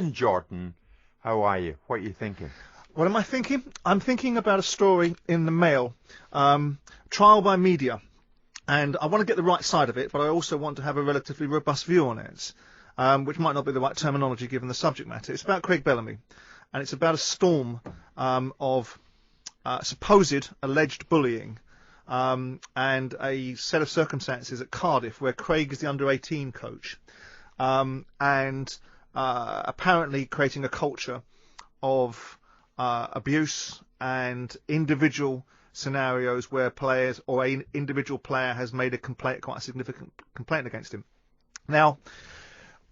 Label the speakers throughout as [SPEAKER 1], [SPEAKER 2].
[SPEAKER 1] morning, Jordan. How are you? What are you thinking?
[SPEAKER 2] What am I thinking? I'm thinking about a story in the Mail, trial by media. And I want to get the right side of it, but I also want to have a relatively robust view on it, which might not be the right terminology given the subject matter. It's about Craig Bellamy, and it's about a storm of supposed alleged bullying and a set of circumstances at Cardiff where Craig is the under-18 coach and apparently creating a culture of abuse and individual scenarios where players or an individual player has made a complaint, quite a significant complaint against him. Now,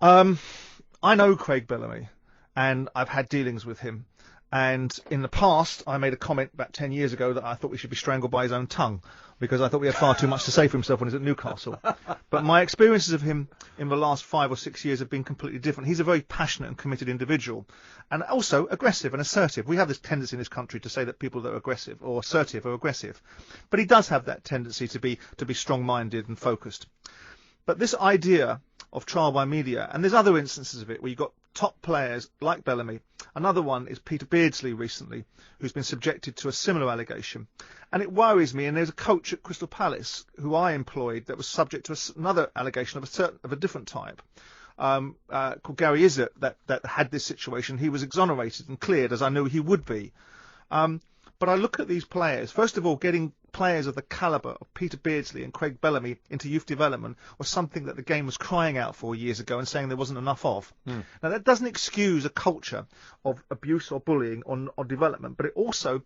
[SPEAKER 2] I know Craig Bellamy, and I've had dealings with him. And in the past, I made a comment about 10 years ago that I thought we should be strangled by his own tongue because I thought we had far too much to say for himself when he was at Newcastle. But my experiences of him in the last 5 or 6 years have been completely different. He's a very passionate and committed individual, and also aggressive and assertive. We have this tendency in this country to say that people that are aggressive or assertive are aggressive, but he does have that tendency to be strong-minded and focused. But this idea of trial by media, and there's other instances of it where you've got top players like Bellamy. Another one is Peter Beardsley recently, who's been subjected to a similar allegation. And it worries me, and there's a coach at Crystal Palace who I employed that was subject to another allegation of a different type, called Gary Izzet, that had this situation. He was exonerated and cleared, as I knew he would be. But I look at these players, first of all, getting players of the calibre of Peter Beardsley and Craig Bellamy into youth development was something that the game was crying out for years ago and saying there wasn't enough of. Now, that doesn't excuse a culture of abuse or bullying or development, but it also,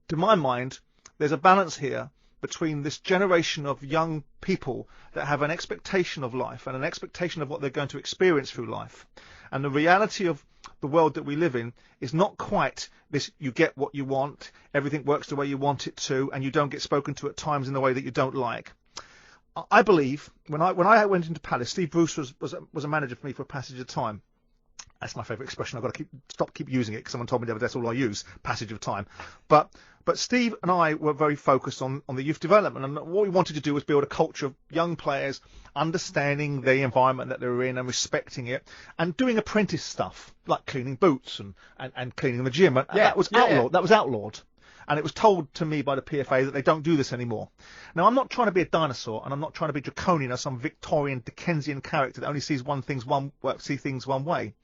[SPEAKER 2] to my mind, there's a balance here between this generation of young people that have an expectation of life and an expectation of what they're going to experience through life. And the reality of the world that we live in is not quite this: you get what you want, everything works the way you want it to, and you don't get spoken to at times in the way that you don't like. I believe when I went into Palace, Steve Bruce was a manager for me for a passage of time. That's my favourite expression. I've got to keep using it because someone told me the other day that's all I use, passage of time. But Steve and I were very focused on the youth development, and what we wanted to do was build a culture of young players understanding the environment that they were in and respecting it, and doing apprentice stuff like cleaning boots and cleaning the gym. And that was outlawed. That was outlawed. And it was told to me by the PFA that they don't do this anymore. Now, I'm not trying to be a dinosaur, and I'm not trying to be draconian or some Victorian Dickensian character that only sees things one way.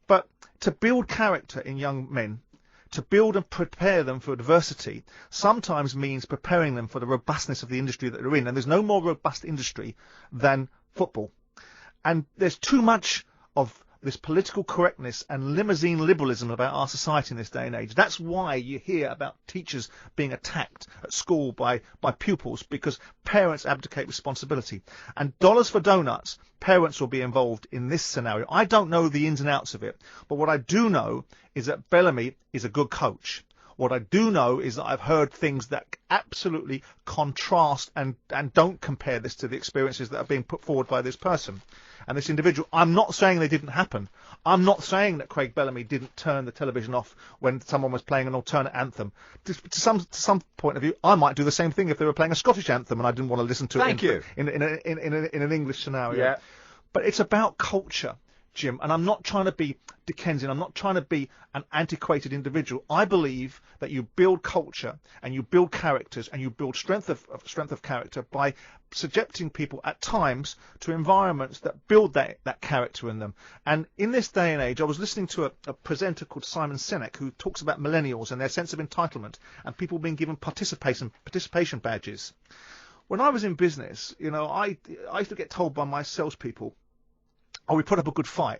[SPEAKER 2] But to build character in young men, to build and prepare them for adversity, sometimes means preparing them for the robustness of the industry that they're in. And there's no more robust industry than football. And there's too much of this political correctness and limousine liberalism about our society in this day and age. That's why you hear about teachers being attacked at school by pupils, because parents abdicate responsibility. And dollars for donuts, parents will be involved in this scenario. I don't know the ins and outs of it, but what I do know is that Bellamy is a good coach. What I do know is that I've heard things that absolutely contrast and don't compare this to the experiences that are being put forward by this person and this individual. I'm not saying they didn't happen. I'm not saying that Craig Bellamy didn't turn the television off when someone was playing an alternate anthem. To some point of view, I might do the same thing if they were playing a Scottish anthem and I didn't want to listen to it in an English scenario.
[SPEAKER 1] Yeah.
[SPEAKER 2] But it's about culture, Jim, and I'm not trying to be Dickensian. I'm not trying to be an antiquated individual. I believe that you build culture and you build characters and you build strength of character by subjecting people at times to environments that build that character in them. And in this day and age, I was listening to a presenter called Simon Sinek who talks about millennials and their sense of entitlement and people being given participation badges. When I was in business, I used to get told by my salespeople, "Oh, we put up a good fight."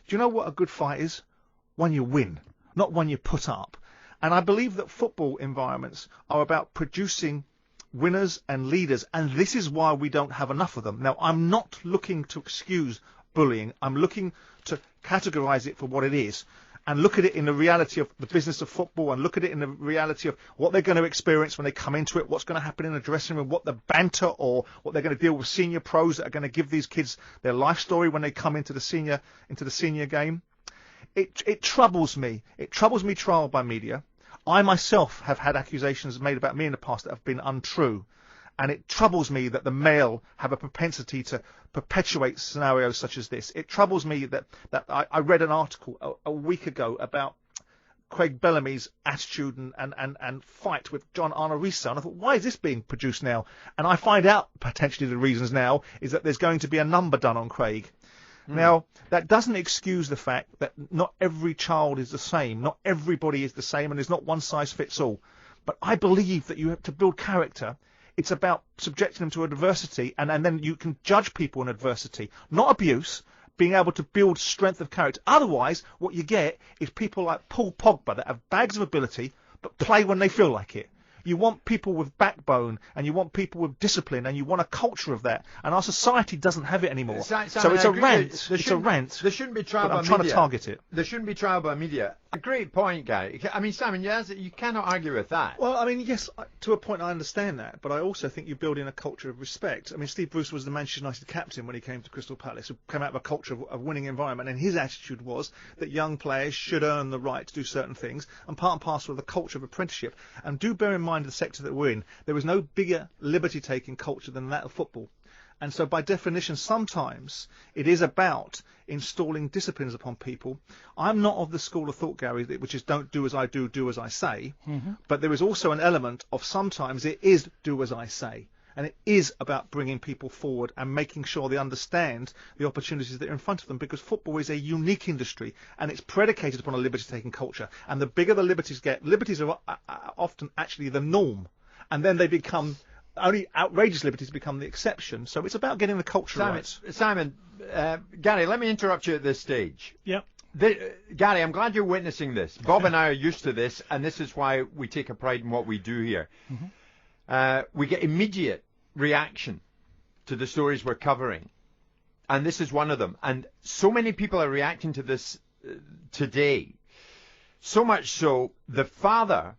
[SPEAKER 2] Do you know what a good fight is? One you win, not one you put up. And I believe that football environments are about producing winners and leaders, and this is why we don't have enough of them. Now, I'm not looking to excuse bullying. I'm looking to categorise it for what it is and look at it in the reality of the business of football and look at it in the reality of what they're going to experience when they come into it, what's going to happen in the dressing room, what the banter or what they're going to deal with senior pros that are going to give these kids their life story when they come into the senior game. It troubles me. It troubles me trial by media. I myself have had accusations made about me in the past that have been untrue. And it troubles me that the male have a propensity to perpetuate scenarios such as this. It troubles me that I read an article a week ago about Craig Bellamy's attitude and fight with John Arnorisa. And I thought, why is this being produced now? And I find out potentially the reasons now is that there's going to be a number done on Craig. Now, that doesn't excuse the fact that not every child is the same. Not everybody is the same, and there's not one size fits all. But I believe that you have to build character. It's about subjecting them to adversity, and then you can judge people in adversity, not abuse, being able to build strength of character. Otherwise, what you get is people like Paul Pogba that have bags of ability, but play when they feel like it. You want people with backbone, and you want people with discipline, and you want a culture of that. And our society doesn't have it anymore. So it's a rant. It's a rant.
[SPEAKER 1] There shouldn't be trial by media.
[SPEAKER 2] I'm trying to target it.
[SPEAKER 1] There shouldn't be trial by media. A great point, Gary. I mean, Simon, you cannot argue with that.
[SPEAKER 2] Well, I mean, yes, to a point I understand that, but I also think you build in a culture of respect. I mean, Steve Bruce was the Manchester United captain when he came to Crystal Palace, who came out of a culture of winning environment, and his attitude was that young players should earn the right to do certain things, and part and parcel of the culture of apprenticeship. And do bear in mind the sector that we're in, there is no bigger liberty-taking culture than that of football. And so by definition, sometimes it is about installing disciplines upon people. I'm not of the school of thought, Gary, which is don't do as I do, do as I say. But there is also an element of sometimes it is do as I say. And it is about bringing people forward and making sure they understand the opportunities that are in front of them, because football is a unique industry and it's predicated upon a liberty-taking culture. And the bigger the liberties get, liberties are often actually the norm. And then they become... only outrageous liberties become the exception. So it's about getting the culture right.
[SPEAKER 1] Simon, Gary, let me interrupt you at this stage.
[SPEAKER 2] Yeah.
[SPEAKER 1] Gary, I'm glad you're witnessing this. Bob and I are used to this, and this is why we take a pride in what we do here. We get immediate reaction to the stories we're covering, and this is one of them. And so many people are reacting to this today. So much so, the father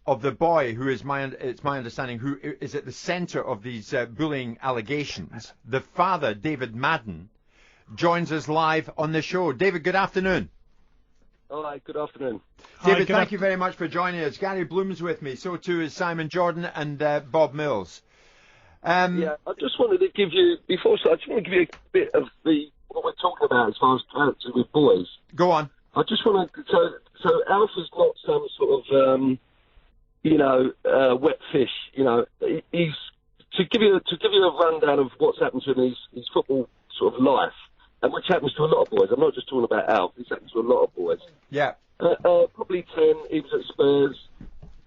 [SPEAKER 1] of the boy who is it's my understanding, who is at the centre of these bullying allegations, the father, David Madden, joins us live on the show. David, good afternoon.
[SPEAKER 3] Hi, good afternoon.
[SPEAKER 1] David, thank you very much for joining us. Gary Bloom's with me. So too is Simon Jordan and Bob Mills.
[SPEAKER 3] Yeah, I just wanted to give you, I just want to give you a bit of what we're talking about as far as character with boys.
[SPEAKER 1] Go on.
[SPEAKER 3] I just want to, so Alpha's not some sort of, wet fish. He's to give you a rundown of what's happened to him in his football sort of life, and which happens to a lot of boys. I'm not just talking about Alf. This happens to a lot of boys.
[SPEAKER 1] Yeah.
[SPEAKER 3] Probably 10. He was at Spurs.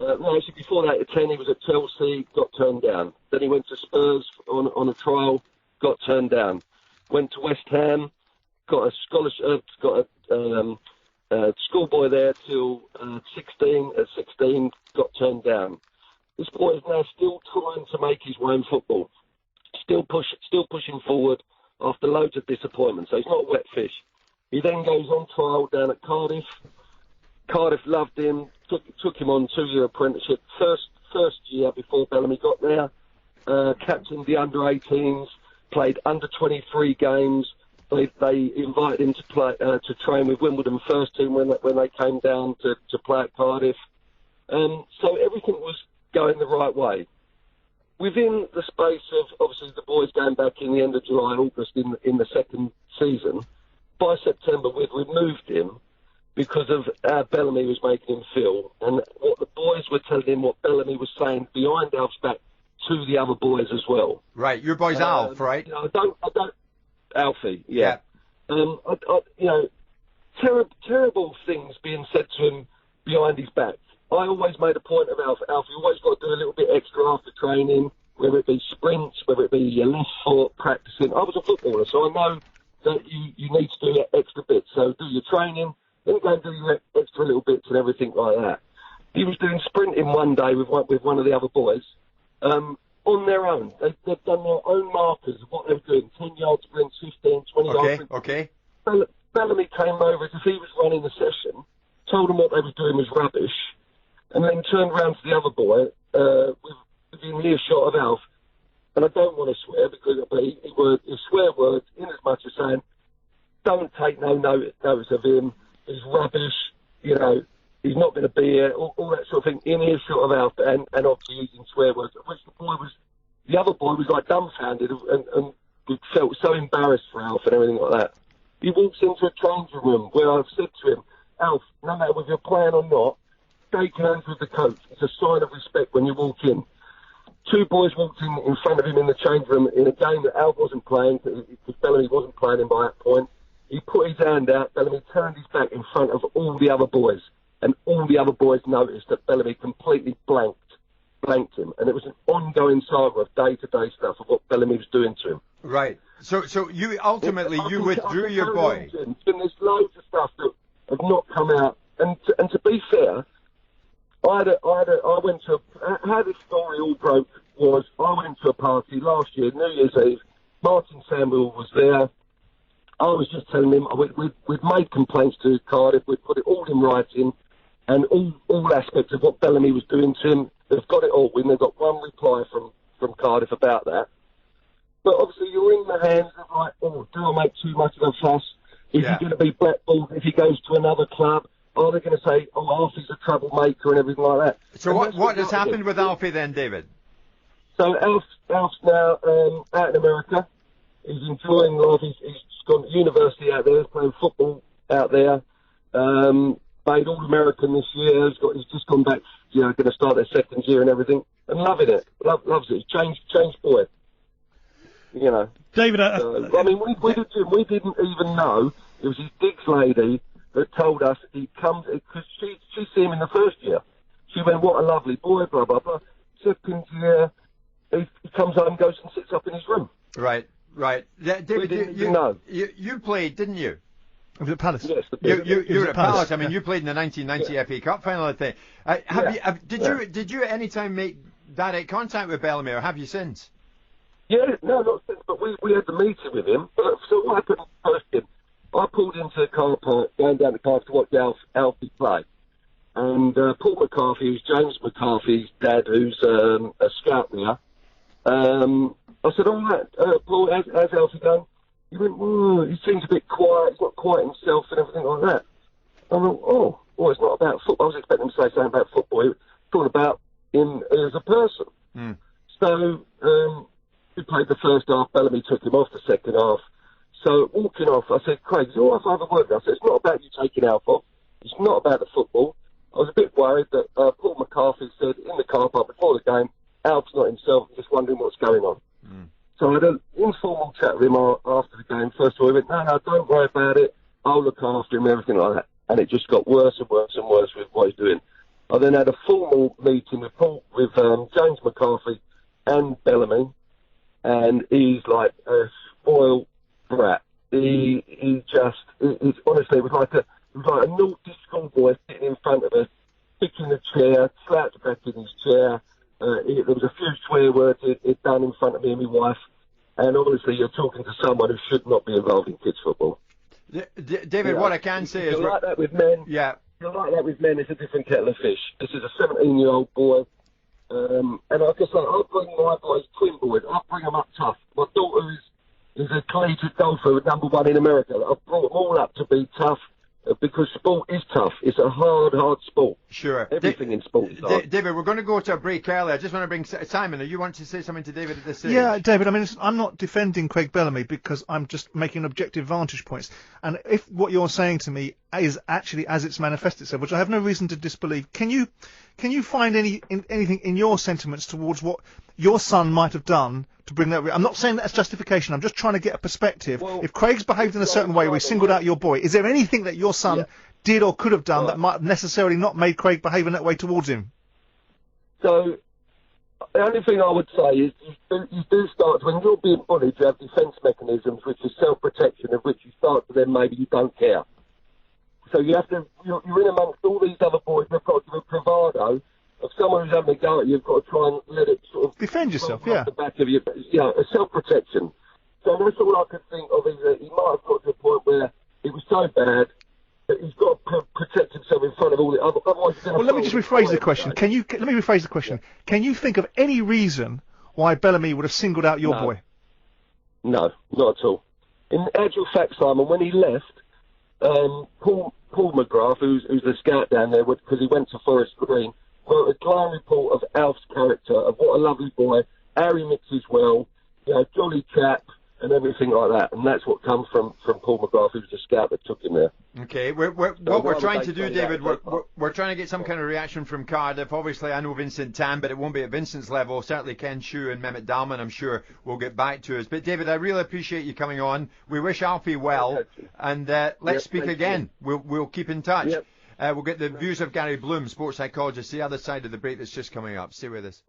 [SPEAKER 3] No, actually before that, at 10, he was at Chelsea. Got turned down. Then he went to Spurs on a trial. Got turned down. Went to West Ham. Got a scholarship. Got a schoolboy there till 16. At 16, got turned down. This boy is now still trying to make his way in football. Still pushing forward after loads of disappointment. So he's not a wet fish. He then goes on trial down at Cardiff. Cardiff loved him. Took him on 2-year apprenticeship. First year before Bellamy got there. Captained the under-18s. Played under-23 games. They invited him to play to train with Wimbledon first team when they came down to play at Cardiff. So everything was going the right way. Within the space of obviously the boys going back in the end of July, August in the second season, by September we'd removed him because of how Bellamy was making him feel, and what the boys were telling him, what Bellamy was saying behind Alf's back to the other boys as well.
[SPEAKER 1] Right, your boy's Alf, right?
[SPEAKER 3] I don't. Alfie, yeah. Terrible things being said to him behind his back. I always made a point of Alf. Alf, you always got to do a little bit extra after training, whether it be sprints, whether it be your left foot, practicing. I was a footballer, so I know that you need to do extra bits. So do your training, then go and do your extra little bits and everything like that. He was doing sprinting one day with one of the other boys. On their own. They've done their own markers of what they were doing. 10-yard sprints, 15, 20-yard sprints.
[SPEAKER 1] Okay.
[SPEAKER 3] Bellamy came over as if he was running the session, told them what they were doing was rubbish, and then turned around to the other boy within earshot of Alf. And I don't want to swear, because he swear words in as much as saying, don't take no notice of him, he's rubbish, he's not going to be here, all that sort of thing, in earshot of Alf, and obviously using swear words, which the boy was the other boy was like dumbfounded and he felt so embarrassed for Alf and everything like that. He walks into a changing room where I've said to him, Alf, no matter whether you're playing or not, shake hands with the coach. It's a sign of respect when you walk in. 2 boys walked in front of him in the change room in a game that Alf wasn't playing, because Bellamy wasn't playing him by that point. He put his hand out, Bellamy turned his back in front of all the other boys, and all the other boys noticed that Bellamy completely blanked him, and it was an ongoing saga of day-to-day stuff of what Bellamy was doing to him.
[SPEAKER 1] Right. So you ultimately withdrew your boy.
[SPEAKER 3] And there's loads of stuff that have not come out, and to be fair, how this story all broke was I went to a party last year, New Year's Eve. Martin Samuel was there. I was just telling him we'd made complaints to Cardiff. We'd put it all in writing, and all aspects of what Bellamy was doing to him. They've got it all. We've got one reply from Cardiff about that. But obviously you're in the hands of like, oh, do I make too much of a fuss? Is he going to be blackballed if he goes to another club? Are they going to say, oh, Alfie's a troublemaker and everything like that?
[SPEAKER 1] So what has happened with Alfie then, David?
[SPEAKER 3] So Alf's now out in America. He's enjoying life. He's gone to university out there. He's playing football out there. Made All-American this year. He's just gone back, going to start their second year and everything. And loving it. Loves it. Changed boy.
[SPEAKER 2] David,
[SPEAKER 3] I mean, we didn't even know it was his digs lady that told us he comes, because she's seen him in the first year. She went, what a lovely boy, blah, blah, blah. Second year, he comes home, goes and sits up in his room.
[SPEAKER 1] Right. David, you played, didn't you?
[SPEAKER 2] It was at Palace.
[SPEAKER 3] Yes.
[SPEAKER 1] You were at Palace. I mean, you played in the 1990 FA Cup final, I think. Did you at any time make direct contact with Bellamy, or have you since?
[SPEAKER 3] Yeah, no, not since, but we had the meeting with him. But so what happened first, I pulled into the car park, going down the car to watch Alfie play. And Paul McCarthy, who's James McCarthy's dad, who's a scout there, I said, all right, Paul, how's Alfie going? He went, he seems a bit quiet, he's not quite himself and everything like that. I went, well, it's not about football. I was expecting him to say something about football. He was talking about him as a person. Mm. So we played the first half, Bellamy took him off the second half. So walking off, I said, Craig, is it all right if I have a word? I said, it's not about you taking Alf off. It's not about the football. I was a bit worried that Paul McCarthy said in the car park before the game, Alf's not himself, just wondering what's going on. Mm. So I had an informal chat with him after the game. First of all, he went, no, don't worry about it. I'll look after him and everything like that. And it just got worse and worse and worse with what he's doing. I then had a formal meeting with James McCarthy and Bellamy, and he's like a spoiled brat. He honestly, it was like a naughty schoolboy sitting in front of us, kicking the chair, slouched back in his chair. There was a few swear words he'd done in front of me and my wife, and obviously you're talking to someone who should not be involved in kids' football.
[SPEAKER 1] David, what I can say is...
[SPEAKER 3] You're like that with men.
[SPEAKER 1] Yeah.
[SPEAKER 3] You're like that with men, it's a different kettle of fish. This is a 17-year-old boy, and like I say, I'll bring my boys, twin boys, I'll bring them up tough. My daughter is a collegiate golfer, #1 in America. I've brought them all up to be tough, because sport is tough. It's a hard sport.
[SPEAKER 1] Sure.
[SPEAKER 3] Everything in sport is hard.
[SPEAKER 1] David, we're going to go to a break early. I just want to bring Simon. You want to say something to David at this stage?
[SPEAKER 2] Yeah, David, I mean, I'm not defending Craig Bellamy because I'm just making objective vantage points. And if what you're saying to me is actually as it's manifested itself, which I have no reason to disbelieve, can you find anything in your sentiments towards what your son might have done to bring that... I'm not saying that's justification. I'm just trying to get a perspective. Well, if Craig's behaved in a certain way where he singled out your boy, is there anything that your son did or could have done that might have necessarily not made Craig behave in that way towards him?
[SPEAKER 3] So, the only thing I would say is you do start, when you're being bullied, you have defence mechanisms, which is self-protection, of which you start to then maybe you don't care. So you have to, you're in amongst all these other boys, they've got to give a bravado of someone who's having a go at you. You've got to try and let it sort of...
[SPEAKER 2] Defend yourself,
[SPEAKER 3] the back of you, a self-protection. So that's all I could think of, is that he might have got to a point where it was so bad that he's got to protect himself in front of all the other...
[SPEAKER 2] Well, let me just rephrase the question. Let me rephrase the question. Can you think of any reason why Bellamy would have singled out your boy?
[SPEAKER 3] No, not at all. In actual fact, Simon, when he left, Paul McGrath, who's the scout down there, because he went to Forest Green, wrote a glowing report of Alf's character, of what a lovely boy, Harry mixes well, jolly chap, and everything like that. And that's what comes from Paul McGrath, who was the scout that took him there.
[SPEAKER 1] Okay, what we're trying to do, David, we're trying to get some kind of reaction from Cardiff. Obviously, I know Vincent Tan, but it won't be at Vincent's level. Certainly Ken Shue and Mehmet Dalman, I'm sure, will get back to us. But, David, I really appreciate you coming on. We wish Alfie well, and let's speak again. We'll keep in touch.
[SPEAKER 3] Yep.
[SPEAKER 1] We'll get the views of Gary Bloom, sports psychologist, the other side of the break that's just coming up. Stay with us.